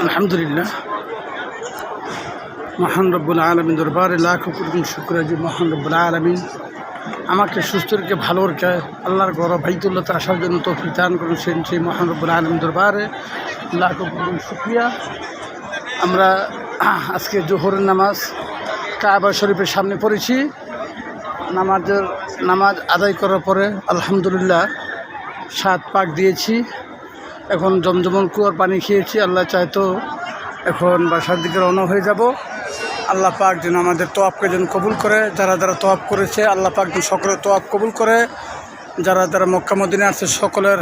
আলহামদুলিল্লাহ, মহান রব্বুল আলমিন দরবারে লাখ কোটি শুকর যে মহান রব্বুল আলমিন আমাকে সুস্থ রেখে ভালো রেখে আল্লাহর ঘর বাইতুল্লাহতে আসার জন্য তৌফিক দান করেছেন। সেই মহান রব্বুল আলমিন দরবারে লাখ কোটি শুকরিয়া। আমরা আজকে জোহরের নামাজ কাবা শরীফের সামনে পড়েছি। নামাজ আদায় করার পরে আলহামদুলিল্লাহ 7 পাক দিয়েছি। এখন জমজমন কুয়ার পানি খেয়েছি। আল্লাহ চাইতো এখন বাসার দিকে রওনা হয়ে যাব। আল্লাহ পাক যেন আমাদের তোয়াবকে যেন কবুল করে। যারা যারা তোয়াব করেছে আল্লাহ পাক যেন সকলের তোয়াব কবুল করে। যারা যারা মক্কা মদিনা আছে সকলের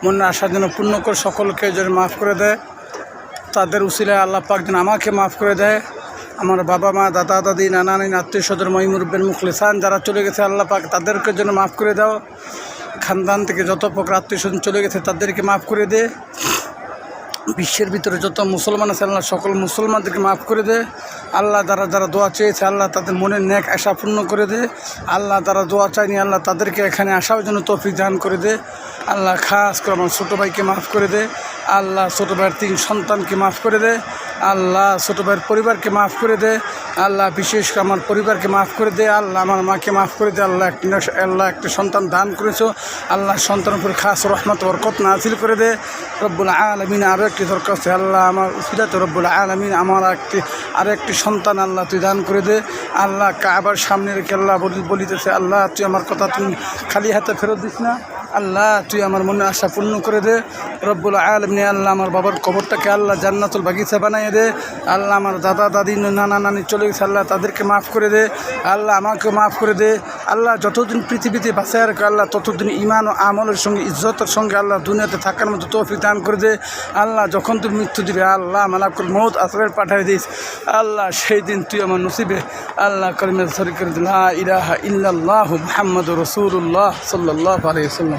মনে আশার জন্য পূর্ণ করে সকলকে যেন মাফ করে দেয়। তাদের উসিলায় আল্লাহ পাক যেন আমাকে মাফ করে দেয়। আমার বাবা মা দাদা দাদি নানা নানি আত্মীয় স্বজন মহিমুরব্বেন মুখলিসান যারা চলে গেছে আল্লাহ পাক তাদেরকে যেন মাফ করে দাও। খানদান থেকে যত প্রকার আত্মীয় স্বজন চলে গেছে তাদেরকে মাফ করে দে। বিশ্বের ভিতরে যত মুসলমান আছে আল্লাহ সকল মুসলমানদেরকে মাফ করে দে। আল্লাহ যারা যারা দোয়া চেয়েছে আল্লাহ তাদের মনের নেক আশা পূর্ণ করে দে। আল্লাহ যারা দোয়া চায়নি আল্লাহ তাদেরকে এখানে আসার জন্য তৌফিক দান করে দে। আল্লাহ খাস করে আমার ছোটো ভাইকে মাফ করে দে। আল্লাহ ছোটো ভাইয়ের 3 সন্তানকে মাফ করে দে। আল্লাহ ছোটো ভাইয়ের পরিবারকে মাফ করে দে। আল্লাহ বিশেষ করে আমার পরিবারকে মাফ করে দে। আল্লাহ আমার মাকে মাফ করে দে। আল্লাহ একটা সন্তান দান করেছো। আল্লাহ সন্তানের উপর খাস রহমত বরকত নাযিল করে দে। রব্বুল আলামিন আরও একটি দরকার আছে আল্লাহ আমার উসিলাতে রব্বুল আলামিন আমার আরও একটি সন্তান আল্লাহ তুই দান করে দে। আল্লাহ কাবার সামনে রেখে আল্লাহ বলিতেছে আল্লাহ তুই আমার কথা তুমি খালি হাতে ফেরত দিস না। আল্লাহ তুই আমার মনে আশা পূর্ণ করে দে। রব্বুল আলামিন আল্লাহ আমার বাবার কবরটাকে আল্লাহ জান্নাতুল বাগিচা বানিয়ে দে। আল্লাহ আমার দাদা দাদি নানা নানি চলে গেছে আল্লাহ তাদেরকে মাফ করে দে। আল্লাহ আমাকে মাফ করে দে। আল্লাহ যতদিন পৃথিবীতে বাঁচায় রাখে আল্লাহ ততদিন ইমান ও আমলের সঙ্গে ইজ্জতের সঙ্গে আল্লাহ দুনিয়াতে থাকার মতো তৌফিক দান করে দে। আল্লাহ যখন তুই মৃত্যু দিবে আল্লাহ মালাকুল মউত আসরাইল পাঠিয়ে দিস। আল্লাহ সেই দিন তুই আমার নসিবে আল্লাহ কালিমা শরীক করে লা ইলাহা ইল্লাল্লাহু মুহাম্মাদুর রাসূলুল্লাহ সাল্লাল্লাহু আলাইহি ওয়াসাল্লাম।